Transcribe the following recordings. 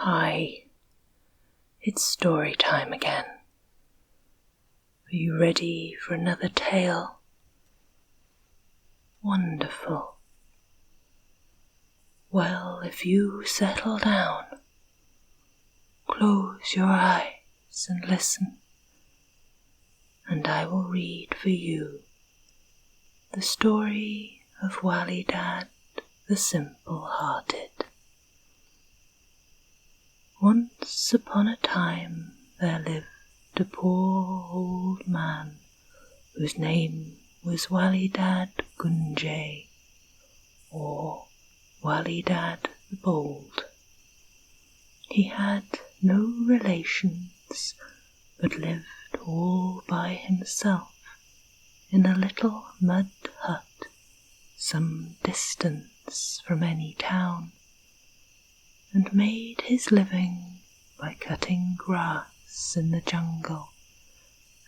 Hi, it's story time again. Are you ready for another tale? Wonderful. Well, if you settle down, close your eyes and listen, and I will read for you the story of Wali Dad the Simple-Hearted. Once upon a time there lived a poor old man whose name was Wali Dad Gunjay, or Wali Dad the Bold. He had no relations, but lived all by himself in a little mud hut some distance from any town, and made his living by cutting grass in the jungle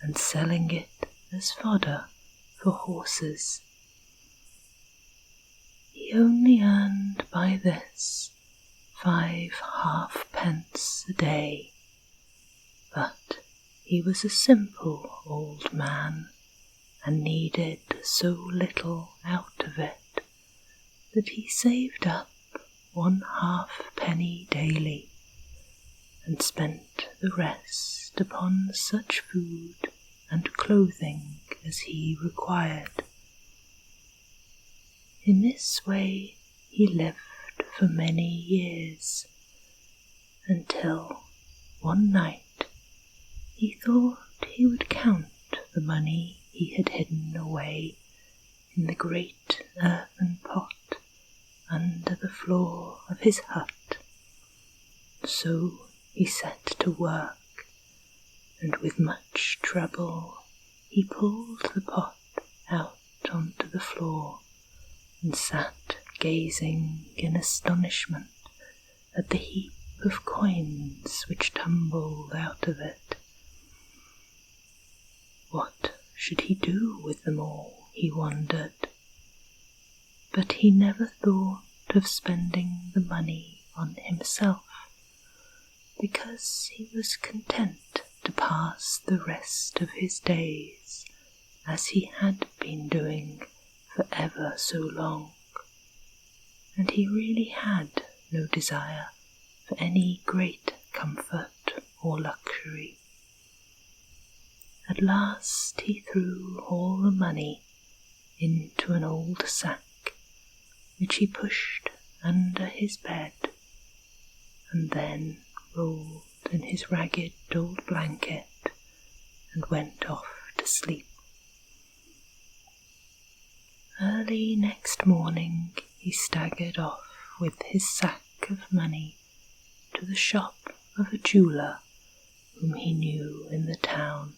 and selling it as fodder for horses. He only earned by this 5 halfpence a day, but he was a simple old man and needed so little out of it that he saved up 1 halfpenny daily and spent the rest upon such food and clothing as he required. In this way he lived for many years, until one night he thought he would count the money he had hidden away in the great earthen pot under the floor of his hut. So he set to work, and with much trouble he pulled the pot out onto the floor and sat gazing in astonishment at the heap of coins which tumbled out of it. What should he do with them all, he wondered, but he never thought of spending the money on himself, because he was content to pass the rest of his days as he had been doing for ever so long, and he really had no desire for any great comfort or luxury. At last he threw all the money into an old sack, which he pushed under his bed, and then rolled in his ragged old blanket and went off to sleep. Early next morning he staggered off with his sack of money to the shop of a jeweller whom he knew in the town,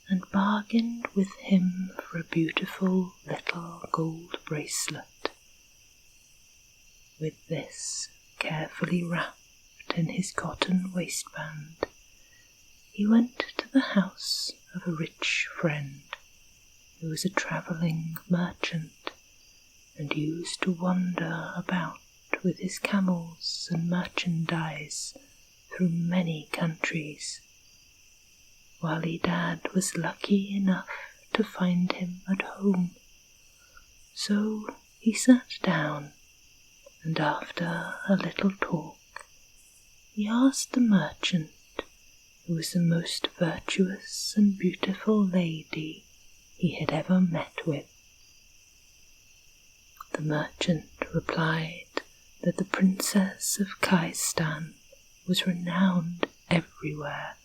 and bargained with him for a beautiful little gold bracelet. With this carefully wrapped in his cotton waistband, he went to the house of a rich friend who was a travelling merchant and used to wander about with his camels and merchandise through many countries. Wali Dad was lucky enough to find him at home, so he sat down, and after a little talk he asked the merchant, who was the most virtuous and beautiful lady he had ever met with. The merchant replied that the Princess of Pakistan was renowned everywhere,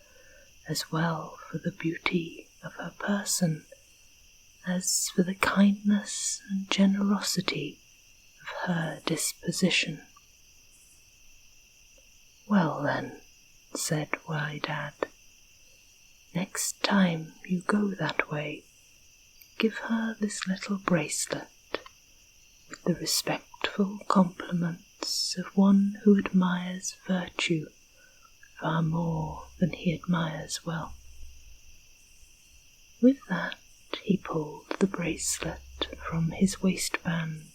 as well for the beauty of her person as for the kindness and generosity of her disposition. "Well then," said Wali Dad, "next time you go that way, give her this little bracelet with the respectful compliments of one who admires virtue far more than he admires wealth." With that he pulled the bracelet from his waistband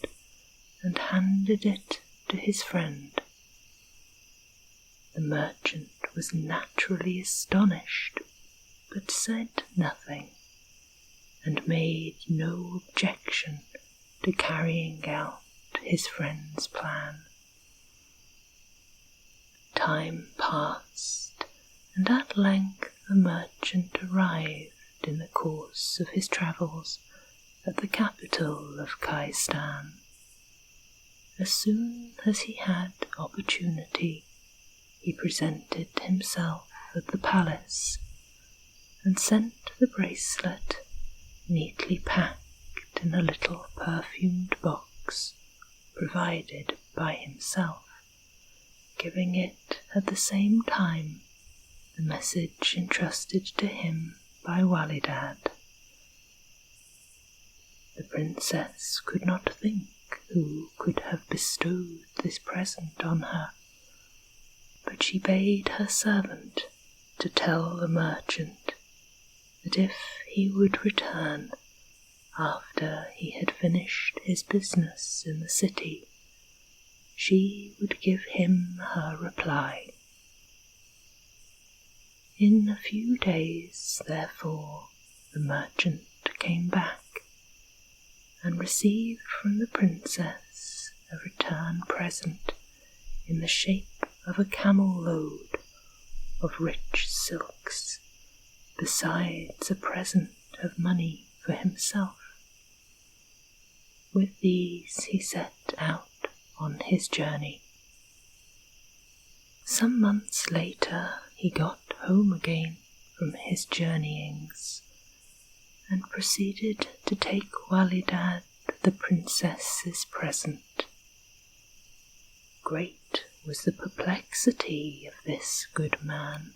and handed it to his friend. The merchant was naturally astonished, but said nothing, and made no objection to carrying out his friend's plan. Time passed, and at length the merchant arrived in the course of his travels at the capital of Pakistan. As soon as he had opportunity, he presented himself at the palace and sent the bracelet neatly packed in a little perfumed box provided by himself, giving it at the same time the message entrusted to him by Wali. The princess could not think who could have bestowed this present on her, but she bade her servant to tell the merchant that if he would return after he had finished his business in the city, she would give him her reply. In a few days, therefore, the merchant came back and received from the princess a return present in the shape of a camel-load of rich silks, besides a present of money for himself. With these he set out on his journey. Some months later he got home again from his journeyings and proceeded to take Wali the princess's present. Great was the perplexity of this good man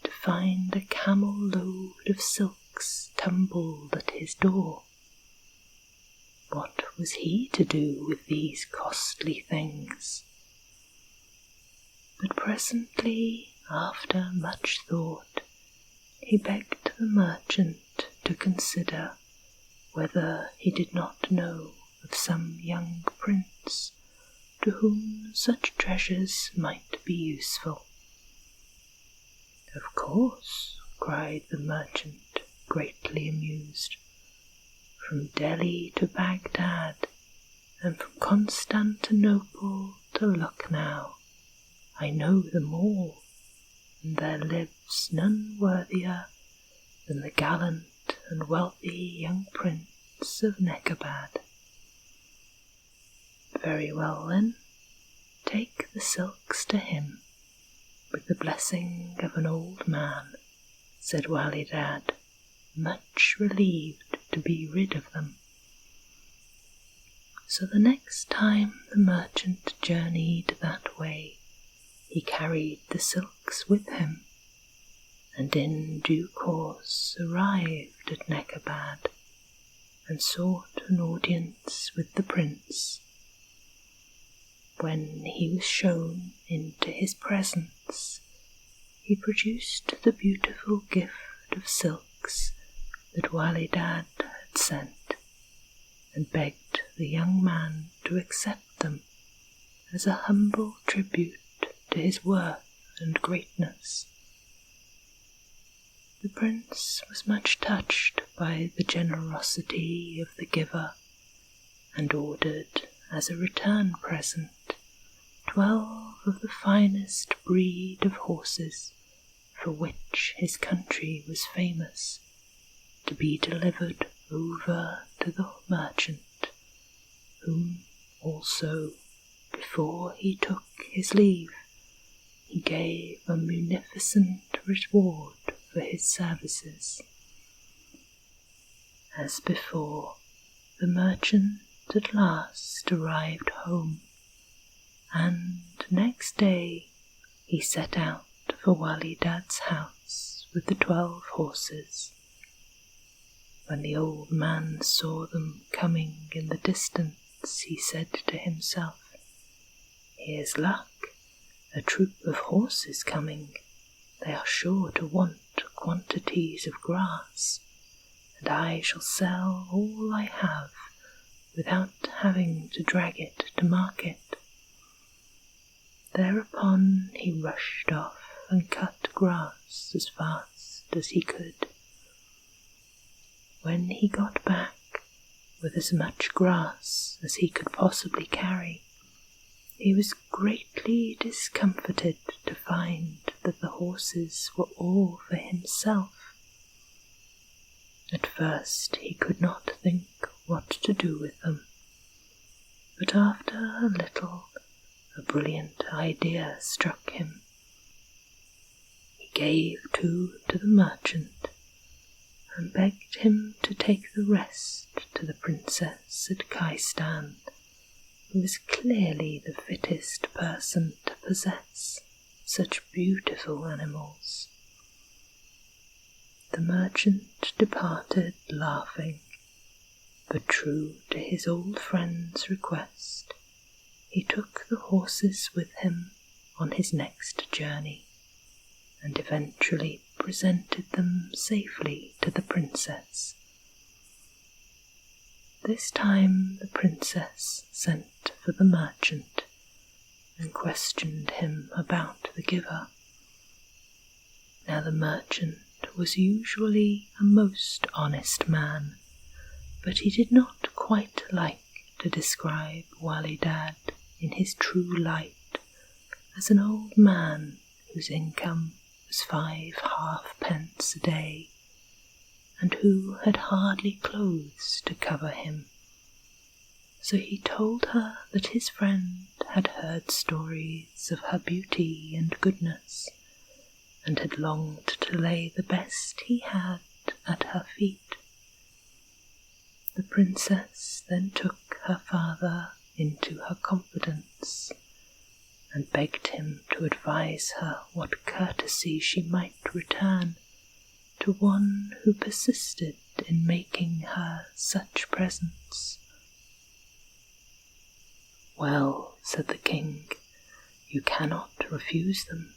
to find a camel-load of silks tumbled at his door. What was he to do with these costly things? But presently, after much thought, he begged the merchant to consider whether he did not know of some young prince to whom such treasures might be useful. "Of course," cried the merchant, greatly amused. "From Delhi to Baghdad, and from Constantinople to Lucknow, I know them all, and there lives none worthier than the gallant and wealthy young prince of Nekabad." "Very well then, take the silks to him, with the blessing of an old man," said Wali, much relieved to be rid of them. So the next time the merchant journeyed that way, he carried the silks with him, and in due course arrived at Nekabad and sought an audience with the prince. When he was shown into his presence, he produced the beautiful gift of silks that Wali had sent, and begged the young man to accept them as a humble tribute to his worth and greatness. The prince was much touched by the generosity of the giver, and ordered as a return present 12 of the finest breed of horses for which his country was famous, to be delivered over to the merchant, whom also, before he took his leave, he gave a munificent reward for his services. As before, the merchant at last arrived home, and next day he set out for Wali house with the 12 horses. When the old man saw them coming in the distance, he said to himself, "Here's luck, a troop of horses coming. They are sure to want quantities of grass, and I shall sell all I have without having to drag it to market." Thereupon he rushed off and cut grass as fast as he could. When he got back with as much grass as he could possibly carry, he was greatly discomfited to find that the horses were all for himself. At first he could not think what to do with them, but after a little a brilliant idea struck him. He gave two to the merchant and begged him to take the rest to the princess at Pakistan, who was clearly the fittest person to possess such beautiful animals. The merchant departed laughing, but true to his old friend's request, he took the horses with him on his next journey, and eventually presented them safely to the princess. This time the princess sent for the merchant and questioned him about the giver. Now the merchant was usually a most honest man, but he did not quite like to describe Wali Dad in his true light as an old man whose income was 5 halfpence a day, and who had hardly clothes to cover him. So he told her that his friend had heard stories of her beauty and goodness, and had longed to lay the best he had at her feet. The princess then took her father into her confidence, and begged him to advise her what courtesy she might return to one who persisted in making her such presents. "Well," said the king, "you cannot refuse them,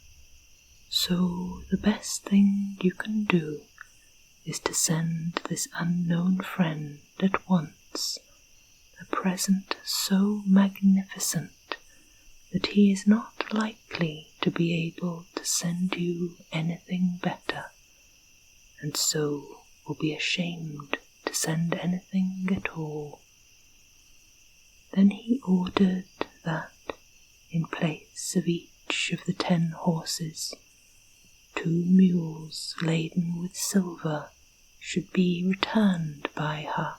so the best thing you can do is to send this unknown friend at once a present so magnificent that he is not likely to be able to send you anything better, and so will be ashamed to send anything at all." Then he ordered that, in place of each of the 10 horses, 2 mules laden with silver should be returned by her.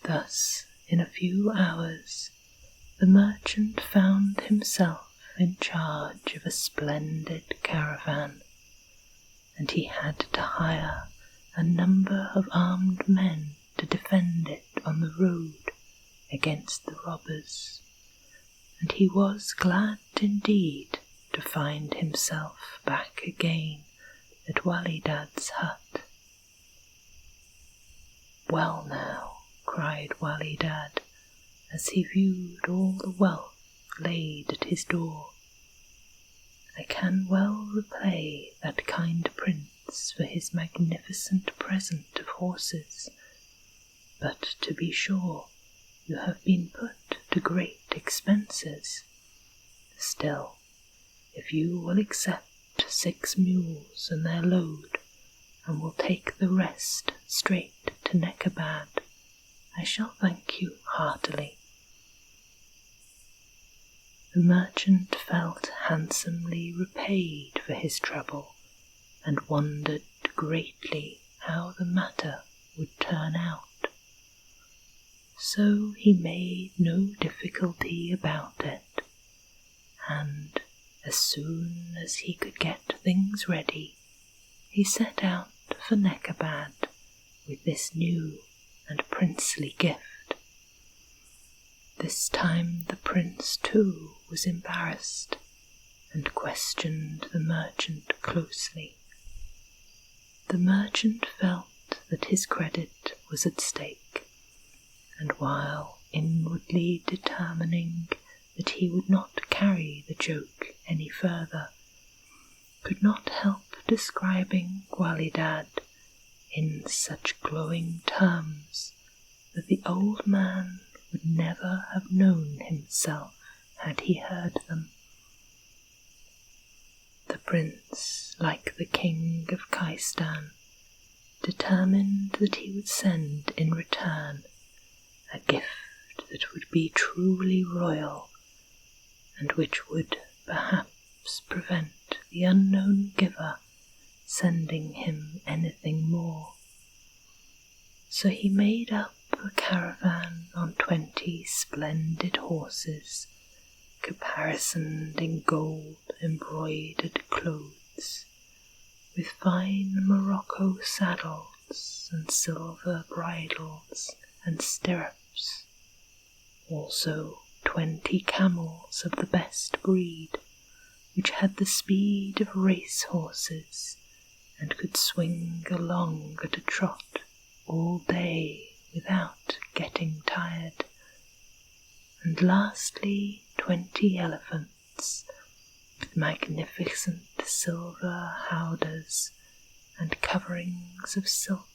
Thus, in a few hours, the merchant found himself in charge of a splendid caravan, and he had to hire a number of armed men to defend it on the road against the robbers, and he was glad indeed to find himself back again at Wali Dad's hut. "Well now," cried Wali Dad, as he viewed all the wealth laid at his door, "I can well repay that kind prince for his magnificent present of horses, but to be sure you have been put to great expenses. Still, if you will accept 6 mules and their load, and will take the rest straight to Nekabad, I shall thank you heartily." The merchant felt handsomely repaid for his trouble, and wondered greatly how the matter would turn out. So he made no difficulty about it, and as soon as he could get things ready, he set out for Nekabad with this new and princely gift. This time the prince too was embarrassed, and questioned the merchant closely. The merchant felt that his credit was at stake, and while inwardly determining that he would not carry the joke any further, could not help describing Wali Dad in such glowing terms that the old man would never have known himself had he heard them. The prince, like the king of Pakistan, determined that he would send in return a gift that would be truly royal, and which would perhaps prevent the unknown giver sending him anything more. So he made up a caravan on 20 splendid horses, caparisoned in gold-embroidered clothes, with fine Morocco saddles and silver bridles and stirrups, also 20 camels of the best breed, which had the speed of race horses and could swing along at a trot all day without getting tired, and lastly 20 elephants with magnificent silver howdahs and coverings of silk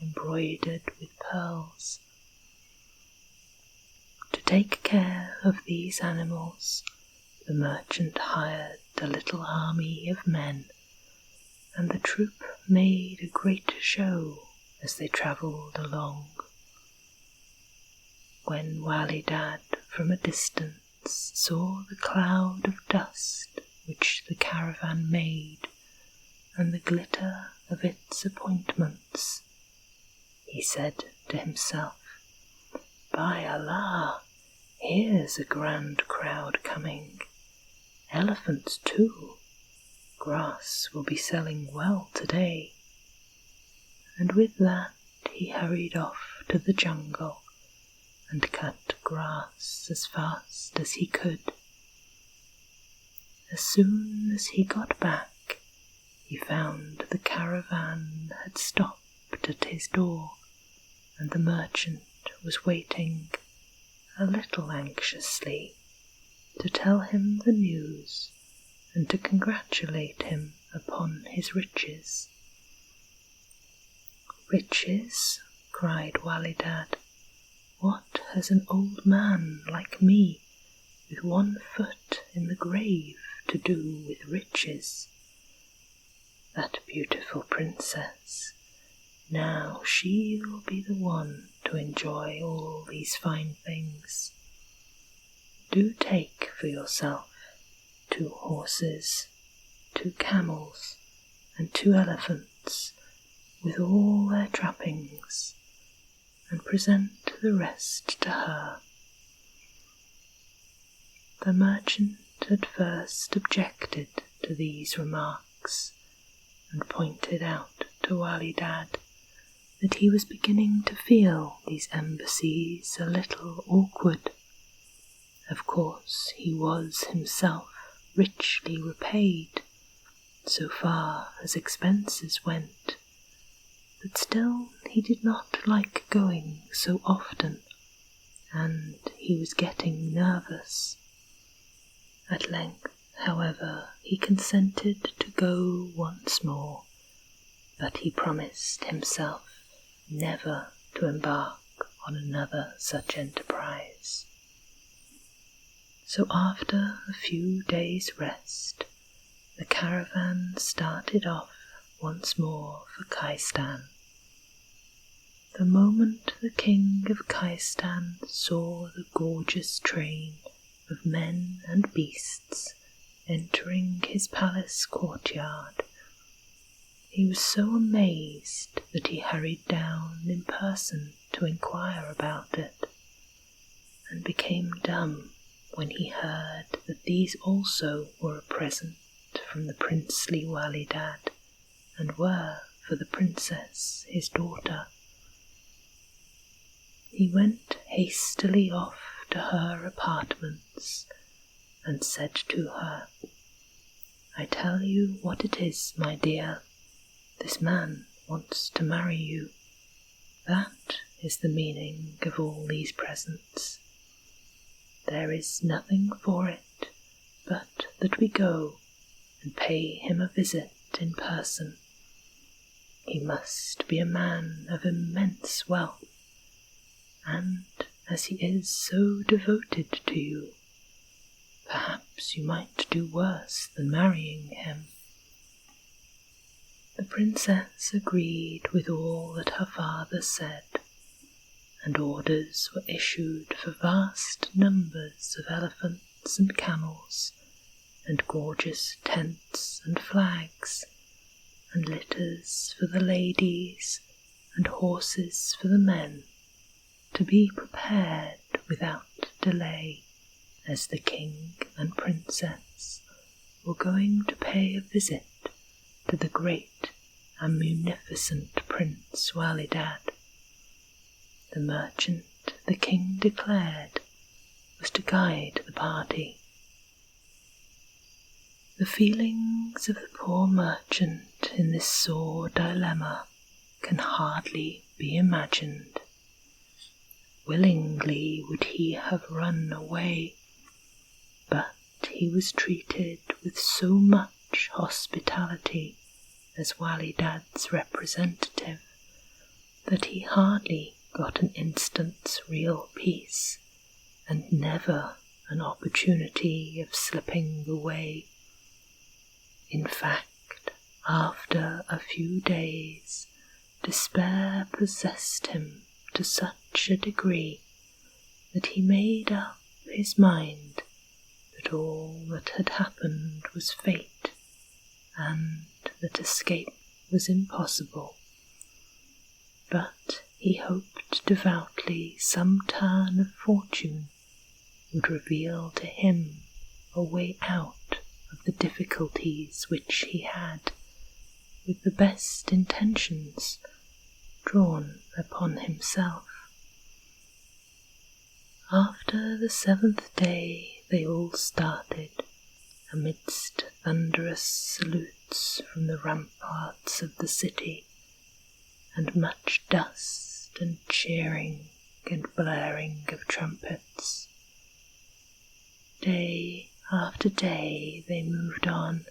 embroidered with pearls. To take care of these animals, the merchant hired a little army of men, and the troop made a great show as they travelled along. When Wali Dad from a distance saw the cloud of dust which the caravan made and the glitter of its appointments, he said to himself, "By Allah, here's a grand crowd coming. Elephants too. Grass will be selling well today." And with that he hurried off to the jungle and cut grass as fast as he could. As soon as he got back, he found the caravan had stopped at his door, and the merchant was waiting, a little anxiously, to tell him the news and to congratulate him upon his riches. "Riches?" cried Wali Dad. "What has an old man like me, with one foot in the grave, to do with riches? That beautiful princess, now she'll be the one to enjoy all these fine things. Do take for yourself 2 horses, 2 camels, and 2 elephants, with all their trappings, and present the rest to her." The merchant at first objected to these remarks, and pointed out to Wali Dad that he was beginning to feel these embassies a little awkward. Of course he was himself richly repaid, so far as expenses went, but still he did not like going so often, and he was getting nervous. At length, however, he consented to go once more, but he promised himself never to embark on another such enterprise. So after a few days' rest, the caravan started off once more for Pakistan. The moment the king of Pakistan saw the gorgeous train of men and beasts entering his palace courtyard, he was so amazed that he hurried down in person to inquire about it, and became dumb when he heard that these also were a present from the princely Wali Dad, and were for the princess his daughter. He went hastily off to her apartments and said to her, "I tell you what it is, my dear, this man wants to marry you. That is the meaning of all these presents. There is nothing for it but that we go and pay him a visit in person. He must be a man of immense wealth, and as he is so devoted to you, perhaps you might do worse than marrying him." The princess agreed with all that her father said, and orders were issued for vast numbers of elephants and camels, and gorgeous tents and flags, and litters for the ladies, and horses for the men, to be prepared without delay, as the king and princess were going to pay a visit to the great and munificent Prince Walidad. The merchant, the king declared, was to guide the party. The feelings of the poor merchant in this sore dilemma can hardly be imagined. Willingly would he have run away, but he was treated with so much hospitality as Walidad's representative that he hardly got an instant's real peace, and never an opportunity of slipping away. In fact, after a few days, despair possessed him to such a degree that he made up his mind that all that had happened was fate, and that escape was impossible. But he hoped devoutly some turn of fortune would reveal to him a way out of the difficulties which he had, with the best intentions, drawn upon himself. After the 7th day they all started, amidst thunderous salutes from the ramparts of the city, and much dust and cheering and blaring of trumpets. Day after day they moved on,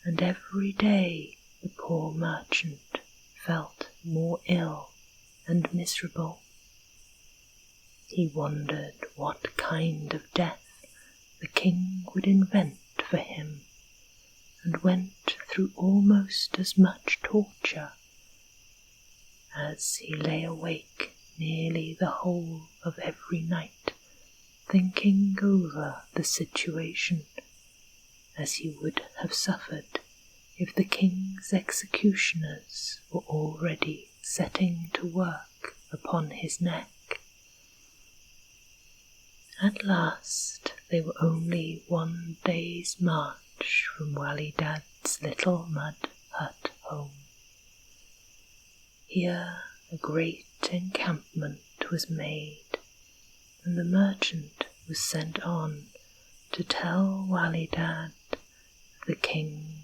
and every day the poor merchant felt more ill and miserable. He wondered what kind of death the king would invent for him, and went through almost as much torture. As he lay awake nearly the whole of every night, thinking over the situation, as he would have suffered if the king's executioners were already setting to work upon his neck. At last they were only one day's march from Walidad's little mud hut home. Here a great encampment was made, and the merchant was sent on to tell Walidad that the king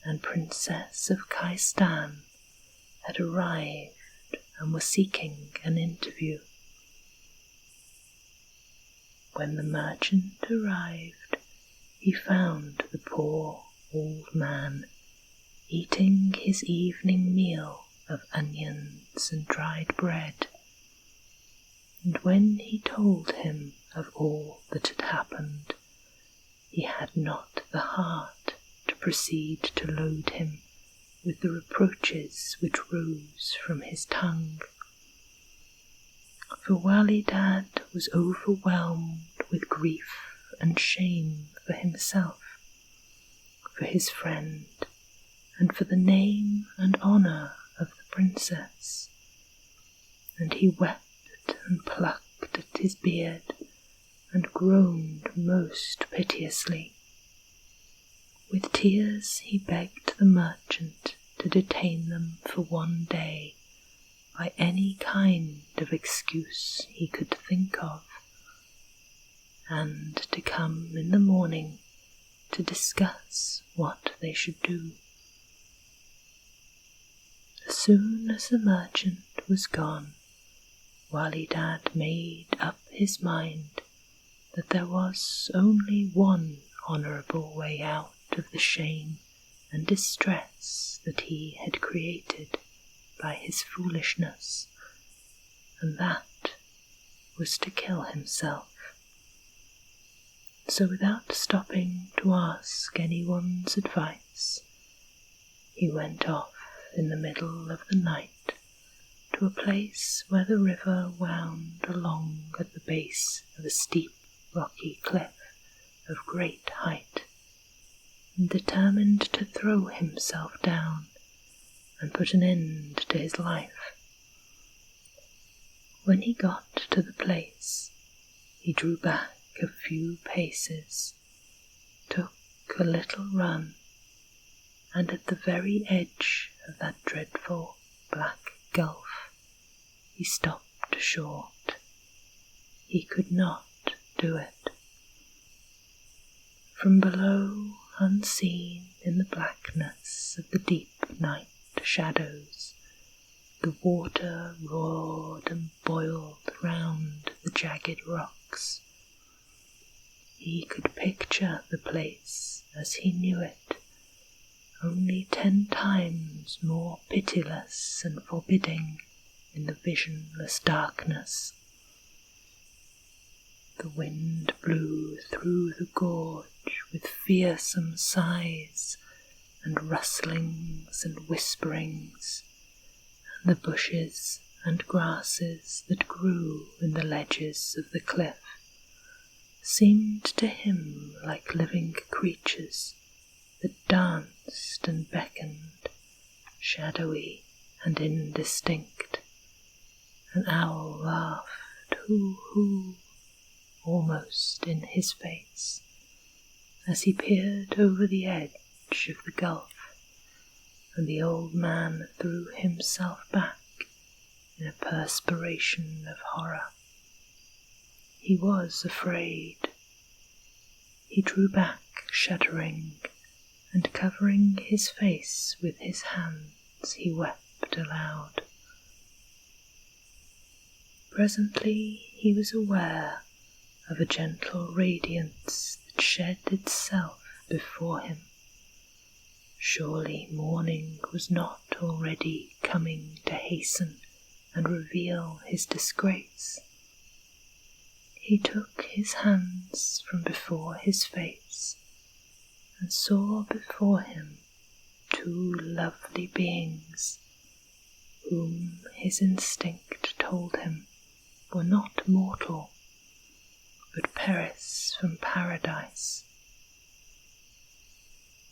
and princess of Pakistan had arrived and were seeking an interview. When the merchant arrived, he found the poor old man eating his evening meal of onions and dried bread, and when he told him of all that had happened, he had not the heart to proceed to load him with the reproaches which rose from his tongue. For Walidad was overwhelmed with grief and shame for himself, for his friend, and for the name and honour of the princess, and he wept and plucked at his beard and groaned most piteously. With tears he begged the merchant to detain them for one day by any kind of excuse he could think of, and to come in the morning to discuss what they should do. As soon as the merchant was gone, Walidad made up his mind that there was only one honourable way out of the shame and distress that he had created by his foolishness, and that was to kill himself. So without stopping to ask anyone's advice, he went off in the middle of the night to a place where the river wound along at the base of a steep rocky cliff of great height, and determined to throw himself down and put an end to his life. When he got to the place, he drew back a few paces, took a little run, and at the very edge of that dreadful black gulf, he stopped short. He could not do it. From below, unseen in the blackness of the deep night shadows, the water roared and boiled round the jagged rocks. He could picture the place as he knew it, only 10 times more pitiless and forbidding in the visionless darkness. The wind blew through the gorge with fearsome sighs and rustlings and whisperings, and the bushes and grasses that grew in the ledges of the cliff seemed to him like living creatures that danced and beckoned, shadowy and indistinct. An owl laughed, hoo-hoo, almost in his face, as he peered over the edge of the gulf, and the old man threw himself back in a perspiration of horror. He was afraid. He drew back, shuddering, and covering his face with his hands, he wept aloud. Presently he was aware of a gentle radiance that shed itself before him. Surely morning was not already coming to hasten and reveal his disgrace. He took his hands from before his face and saw before him 2 lovely beings, whom his instinct told him were not mortal, but Paris from paradise.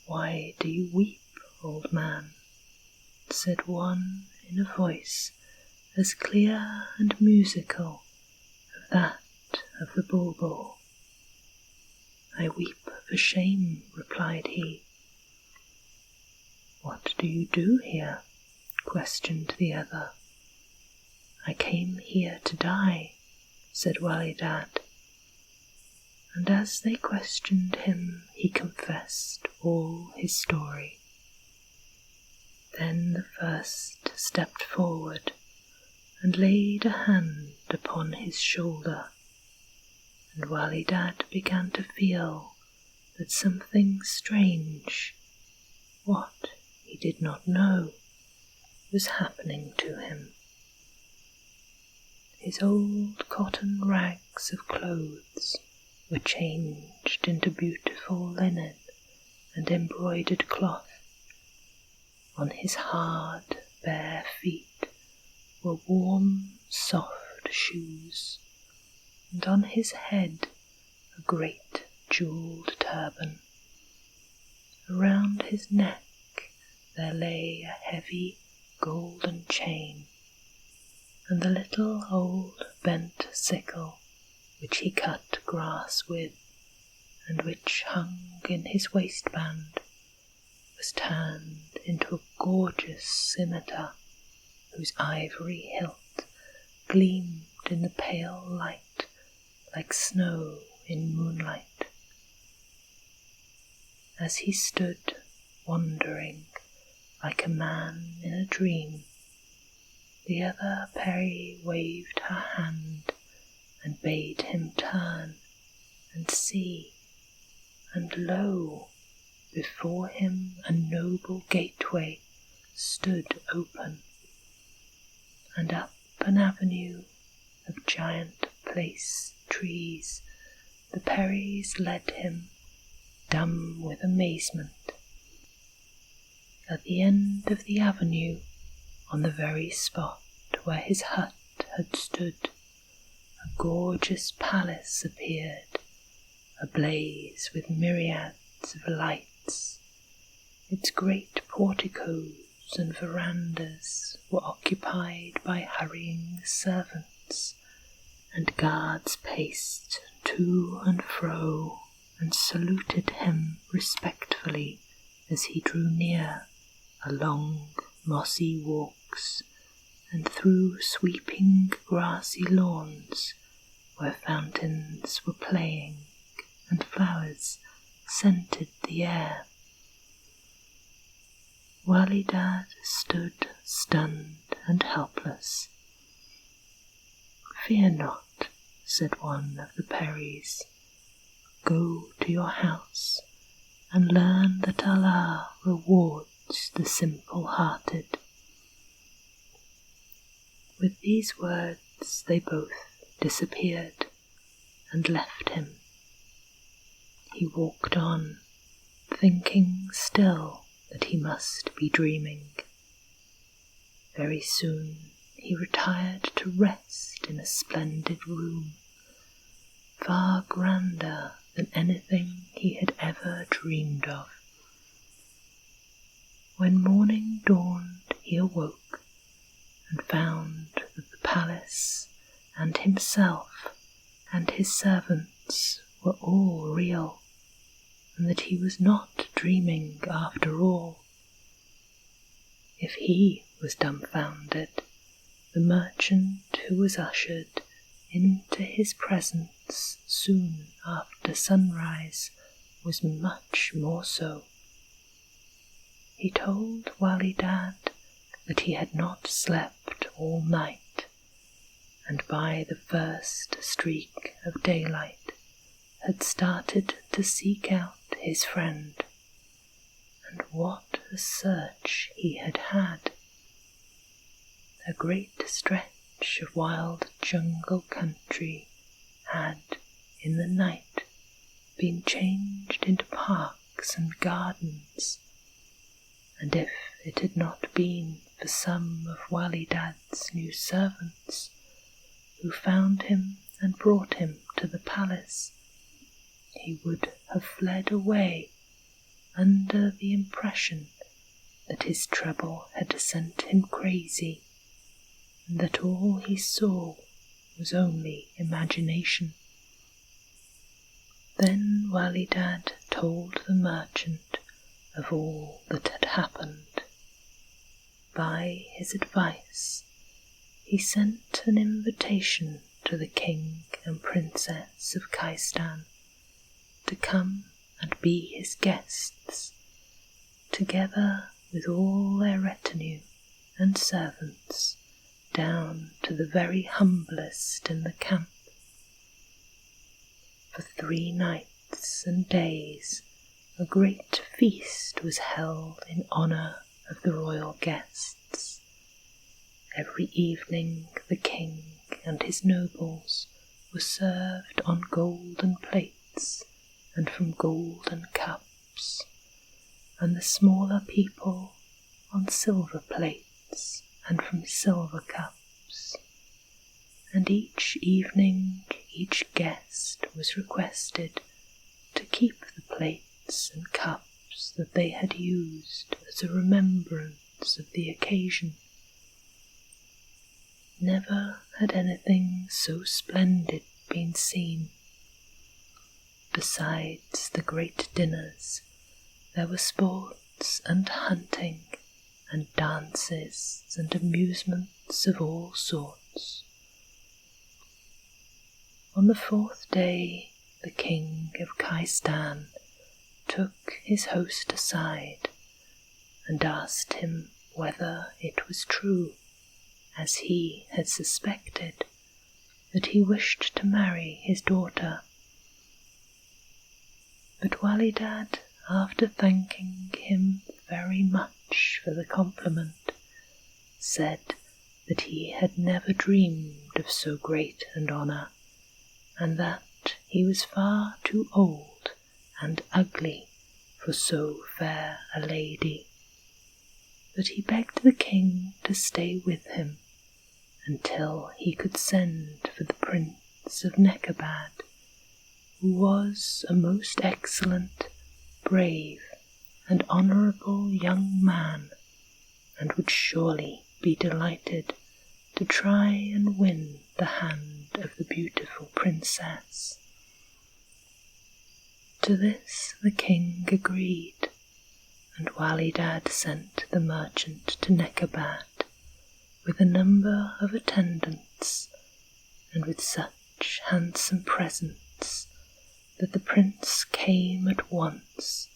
"Why do you weep, old man?" said one in a voice as clear and musical as that of the bulbul. "I weep for shame," replied he. "What do you do here?" questioned the other. "I came here to die," said Wali, and as they questioned him he confessed all his story. Then the first stepped forward and laid a hand upon his shoulder, and Wali began to feel that something strange, what he did not know, was happening to him. His old cotton rags of clothes were changed into beautiful linen and embroidered cloth. On his hard, bare feet were warm, soft shoes, and on his head a great jewelled turban. Around his neck there lay a heavy golden chain, and the little old bent sickle which he cut grass with, and which hung in his waistband, was turned into a gorgeous scimitar whose ivory hilt gleamed in the pale light like snow in moonlight. As he stood wondering like a man in a dream, the other Peri waved her hand and bade him turn and see, and lo, before him a noble gateway stood open, and up an avenue of giant place trees the Perrys led him, dumb with amazement. At the end of the avenue, on the very spot where his hut had stood, a gorgeous palace appeared, ablaze with myriads of lights. Its great porticos and verandas were occupied by hurrying servants, and guards paced to and fro and saluted him respectfully as he drew near, along mossy walks and through sweeping grassy lawns where fountains were playing and flowers scented the air. Wali stood stunned and helpless. "Fear not," said one of the Perrys. "Go to your house and learn that Allah rewards the simple-hearted." With these words they both disappeared and left him. He walked on, thinking still that he must be dreaming. Very soon he retired to rest in a splendid room, far grander than anything he had ever dreamed of. When morning dawned, he awoke and found that the palace and himself and his servants were all real, and that he was not dreaming after all. If he was dumbfounded, the merchant who was ushered into his presence soon after sunrise was much more so. He told Wali that he had not slept all night, and by the first streak of daylight had started to seek out his friend. And what a search he had had! A great stretch of wild jungle country had, in the night, been changed into parks and gardens, and if it had not been for some of Wali new servants, who found him and brought him to the palace, he would have fled away under the impression that his trouble had sent him crazy, and that all he saw was only imagination. Then Wali told the merchant of all that had happened. By his advice, he sent an invitation to the king and princess of Pakistan to come and be his guests, together with all their retinue and servants, down to the very humblest in the camp. For 3 nights and days a great feast was held in honour of the royal guests. Every evening the king and his nobles were served on golden plates and from golden cups, and the smaller people on silver plates and from silver cups. And each evening each guest was requested to keep the plates and cups that they had used as a remembrance of the occasion. Never had anything so splendid been seen. Besides the great dinners, there were sports and hunting and dances and amusements of all sorts. On the 4th day, the king of Pakistan took his host aside and asked him whether it was true, as he had suspected, that he wished to marry his daughter. But Wali after thanking him very much for the compliment, said that he had never dreamed of so great an honour, and that thought he was far too old and ugly for so fair a lady, but he begged the king to stay with him until he could send for the Prince of Nekabad, who was a most excellent, brave, and honourable young man, and would surely be delighted to try and win the hand of the beautiful princess. To this the king agreed, and Wali sent the merchant to Nekabad with a number of attendants, and with such handsome presents that the prince came at once,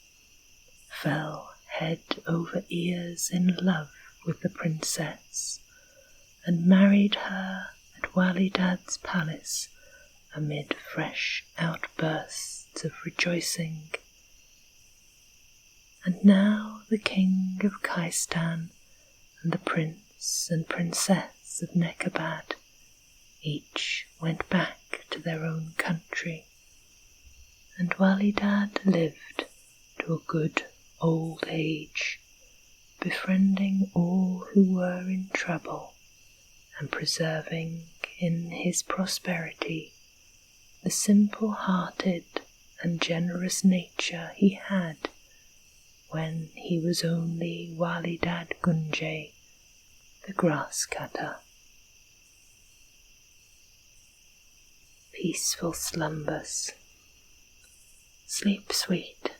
fell head over ears in love with the princess, and married her at Wali palace amid fresh outbursts of rejoicing. And now the king of Kaistan and the prince and princess of Nekabad each went back to their own country, and Wali lived to a good old age, befriending all who were in trouble and preserving in his prosperity the simple-hearted and generous nature he had when he was only Wali Gunjay, the grass cutter. Peaceful slumbers. Sleep sweet,